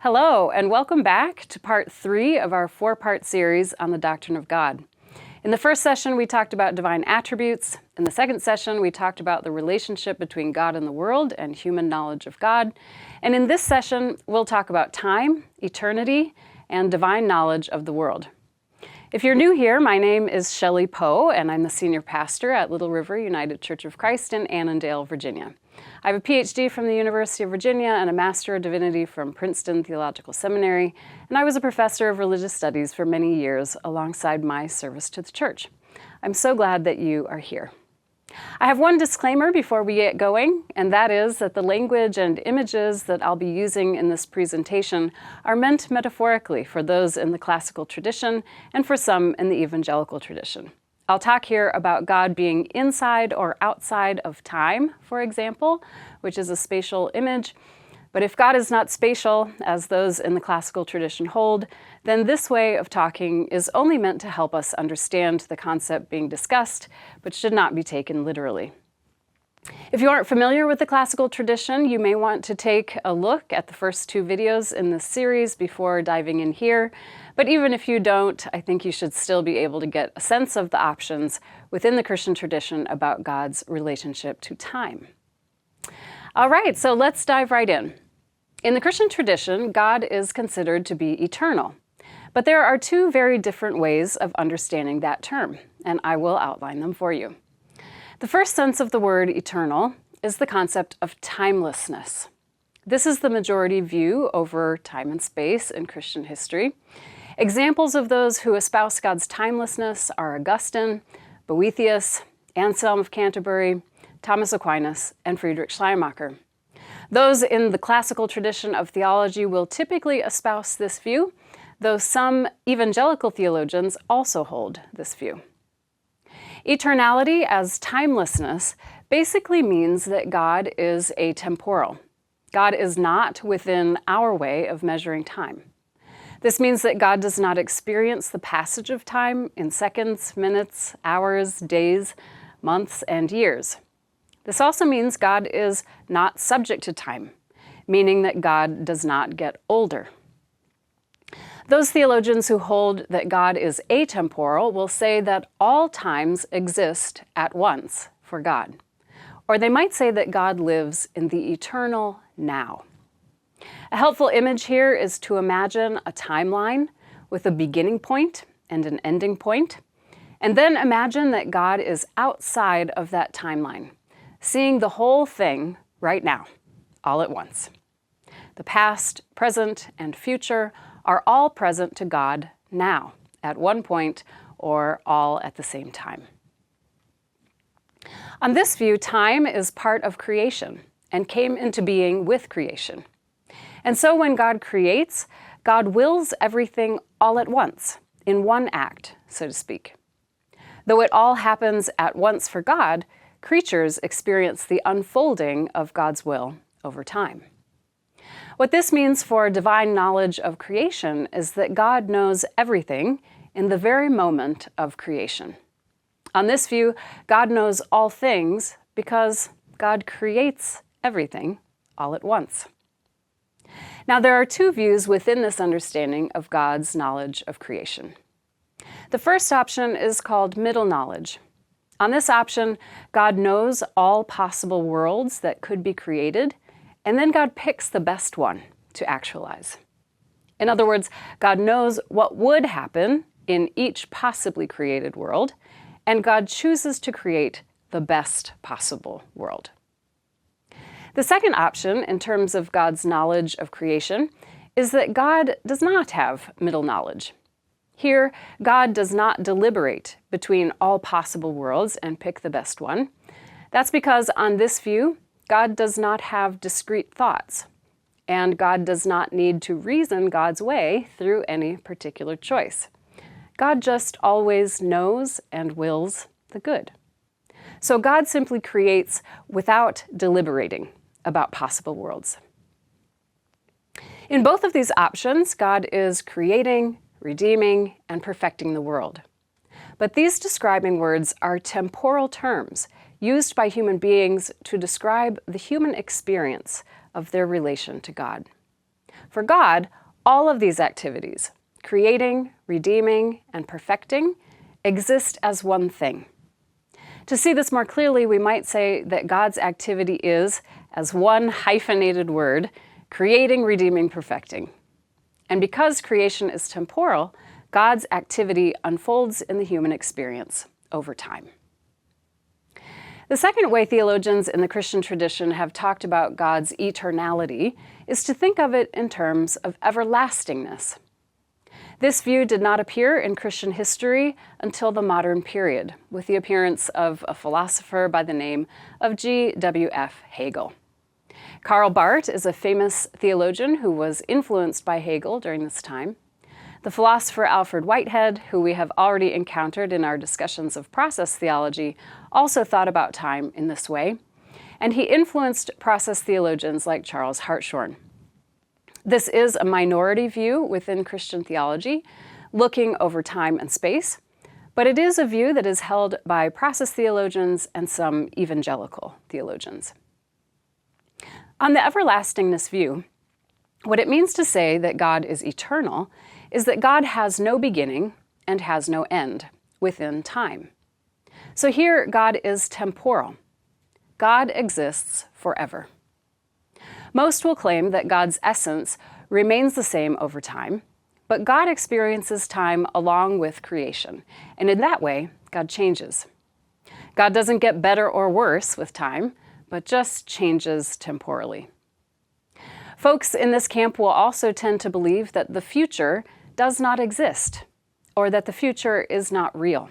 Hello, and welcome back to Part 3 of our 4-part series on the Doctrine of God. In the first session, we talked about divine attributes. In the second session, we talked about the relationship between God and the world and human knowledge of God. And in this session, we'll talk about time, eternity, and divine knowledge of the world. If you're new here, my name is Shelli Poe, and I'm the senior pastor at Little River United Church of Christ in Annandale, Virginia. I have a PhD from the University of Virginia and a Master of Divinity from Princeton Theological Seminary, and I was a professor of religious studies for many years alongside my service to the church. I'm so glad that you are here. I have one disclaimer before we get going, and that is that the language and images that I'll be using in this presentation are meant metaphorically for those in the classical tradition and for some in the evangelical tradition. I'll talk here about God being inside or outside of time, for example, which is a spatial image. But if God is not spatial, as those in the classical tradition hold, then this way of talking is only meant to help us understand the concept being discussed, but should not be taken literally. If you aren't familiar with the classical tradition, you may want to take a look at the first 2 videos in this series before diving in here. But even if you don't, I think you should still be able to get a sense of the options within the Christian tradition about God's relationship to time. All right, so let's dive right in. In the Christian tradition, God is considered to be eternal. But there are 2 very different ways of understanding that term, and I will outline them for you. The first sense of the word eternal is the concept of timelessness. This is the majority view over time and space in Christian history. Examples of those who espouse God's timelessness are Augustine, Boethius, Anselm of Canterbury, Thomas Aquinas, and Friedrich Schleiermacher. Those in the classical tradition of theology will typically espouse this view, though some evangelical theologians also hold this view. Eternality as timelessness basically means that God is atemporal. God is not within our way of measuring time. This means that God does not experience the passage of time in seconds, minutes, hours, days, months, and years. This also means God is not subject to time, meaning that God does not get older. Those theologians who hold that God is atemporal will say that all times exist at once for God. Or they might say that God lives in the eternal now. A helpful image here is to imagine a timeline with a beginning point and an ending point, and then imagine that God is outside of that timeline, seeing the whole thing right now, all at once. The past, present, and future are all present to God now, at one point, or all at the same time. On this view, time is part of creation and came into being with creation. And so when God creates, God wills everything all at once, in one act, so to speak. Though it all happens at once for God, creatures experience the unfolding of God's will over time. What this means for divine knowledge of creation is that God knows everything in the very moment of creation. On this view, God knows all things because God creates everything all at once. Now, there are 2 views within this understanding of God's knowledge of creation. The first option is called middle knowledge. On this option, God knows all possible worlds that could be created, and then God picks the best one to actualize. In other words, God knows what would happen in each possibly created world, and God chooses to create the best possible world. The second option, in terms of God's knowledge of creation, is that God does not have middle knowledge. Here, God does not deliberate between all possible worlds and pick the best one. That's because on this view, God does not have discrete thoughts, and God does not need to reason God's way through any particular choice. God just always knows and wills the good. So God simply creates without deliberating about possible worlds. In both of these options, God is creating, redeeming, and perfecting the world. But these describing words are temporal terms used by human beings to describe the human experience of their relation to God. For God, all of these activities, creating, redeeming, and perfecting, exist as one thing. To see this more clearly, we might say that God's activity is, as one hyphenated word, creating, redeeming, perfecting. And because creation is temporal, God's activity unfolds in the human experience over time. The second way theologians in the Christian tradition have talked about God's eternality is to think of it in terms of everlastingness. This view did not appear in Christian history until the modern period, with the appearance of a philosopher by the name of G.W.F. Hegel. Karl Barth is a famous theologian who was influenced by Hegel during this time. The philosopher Alfred Whitehead, who we have already encountered in our discussions of process theology, also thought about time in this way, and he influenced process theologians like Charles Hartshorne. This is a minority view within Christian theology, looking over time and space, but it is a view that is held by process theologians and some evangelical theologians. On the everlastingness view, what it means to say that God is eternal is that God has no beginning and has no end within time. So here, God is temporal. God exists forever. Most will claim that God's essence remains the same over time, but God experiences time along with creation, and in that way, God changes. God doesn't get better or worse with time, but just changes temporally. Folks in this camp will also tend to believe that the future does not exist, or that the future is not real.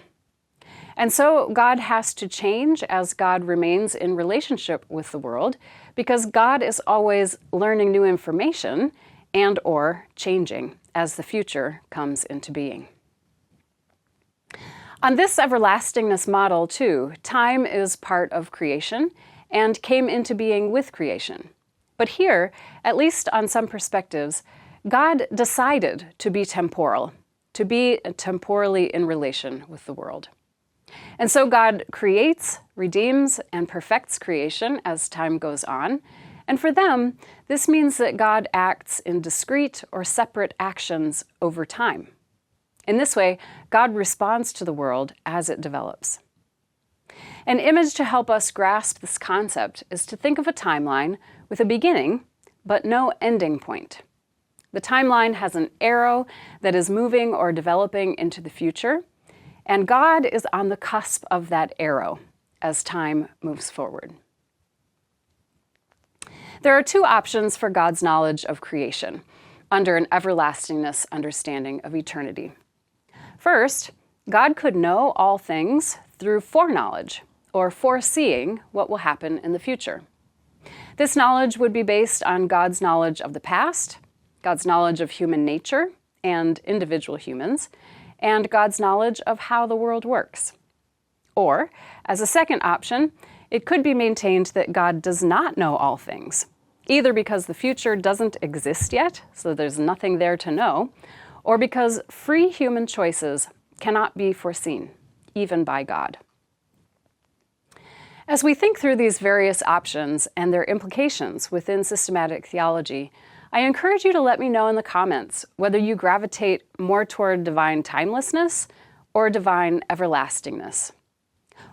And so God has to change as God remains in relationship with the world, because God is always learning new information and or changing as the future comes into being. On this everlastingness model, too, time is part of creation and came into being with creation. But here, at least on some perspectives, God decided to be temporal, to be temporally in relation with the world. And so God creates, redeems, and perfects creation as time goes on. And for them, this means that God acts in discrete or separate actions over time. In this way, God responds to the world as it develops. An image to help us grasp this concept is to think of a timeline with a beginning, but no ending point. The timeline has an arrow that is moving or developing into the future, and God is on the cusp of that arrow as time moves forward. There are two options for God's knowledge of creation under an everlastingness understanding of eternity. First, God could know all things through foreknowledge, or foreseeing what will happen in the future. This knowledge would be based on God's knowledge of the past, God's knowledge of human nature and individual humans, and God's knowledge of how the world works. Or, as a second option, it could be maintained that God does not know all things, either because the future doesn't exist yet, so there's nothing there to know, or because free human choices cannot be foreseen, even by God. As we think through these various options and their implications within systematic theology, I encourage you to let me know in the comments whether you gravitate more toward divine timelessness or divine everlastingness.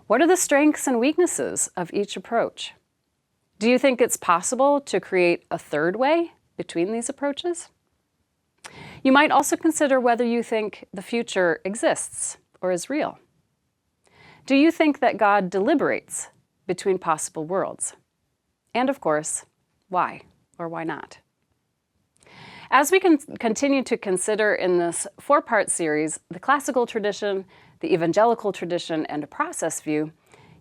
What are the strengths and weaknesses of each approach? Do you think it's possible to create a third way between these approaches? You might also consider whether you think the future exists or is real. Do you think that God deliberates between possible worlds? And of course, why or why not? As we can continue to consider in this 4-part series the classical tradition, the evangelical tradition, and a process view,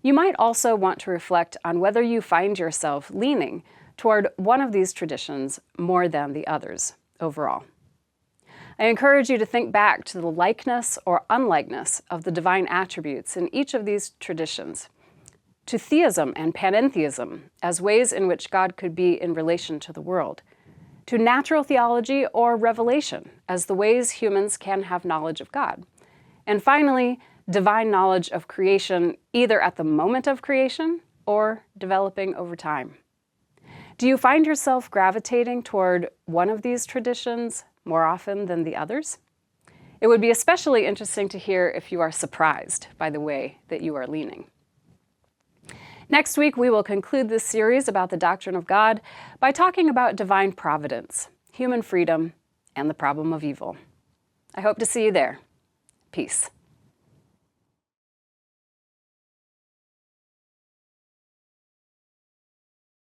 you might also want to reflect on whether you find yourself leaning toward one of these traditions more than the others overall. I encourage you to think back to the likeness or unlikeness of the divine attributes in each of these traditions, to theism and panentheism as ways in which God could be in relation to the world, to natural theology or revelation as the ways humans can have knowledge of God, and finally, divine knowledge of creation either at the moment of creation or developing over time. Do you find yourself gravitating toward one of these traditions more often than the others? It would be especially interesting to hear if you are surprised by the way that you are leaning. Next week, we will conclude this series about the doctrine of God by talking about divine providence, human freedom, and the problem of evil. I hope to see you there. Peace.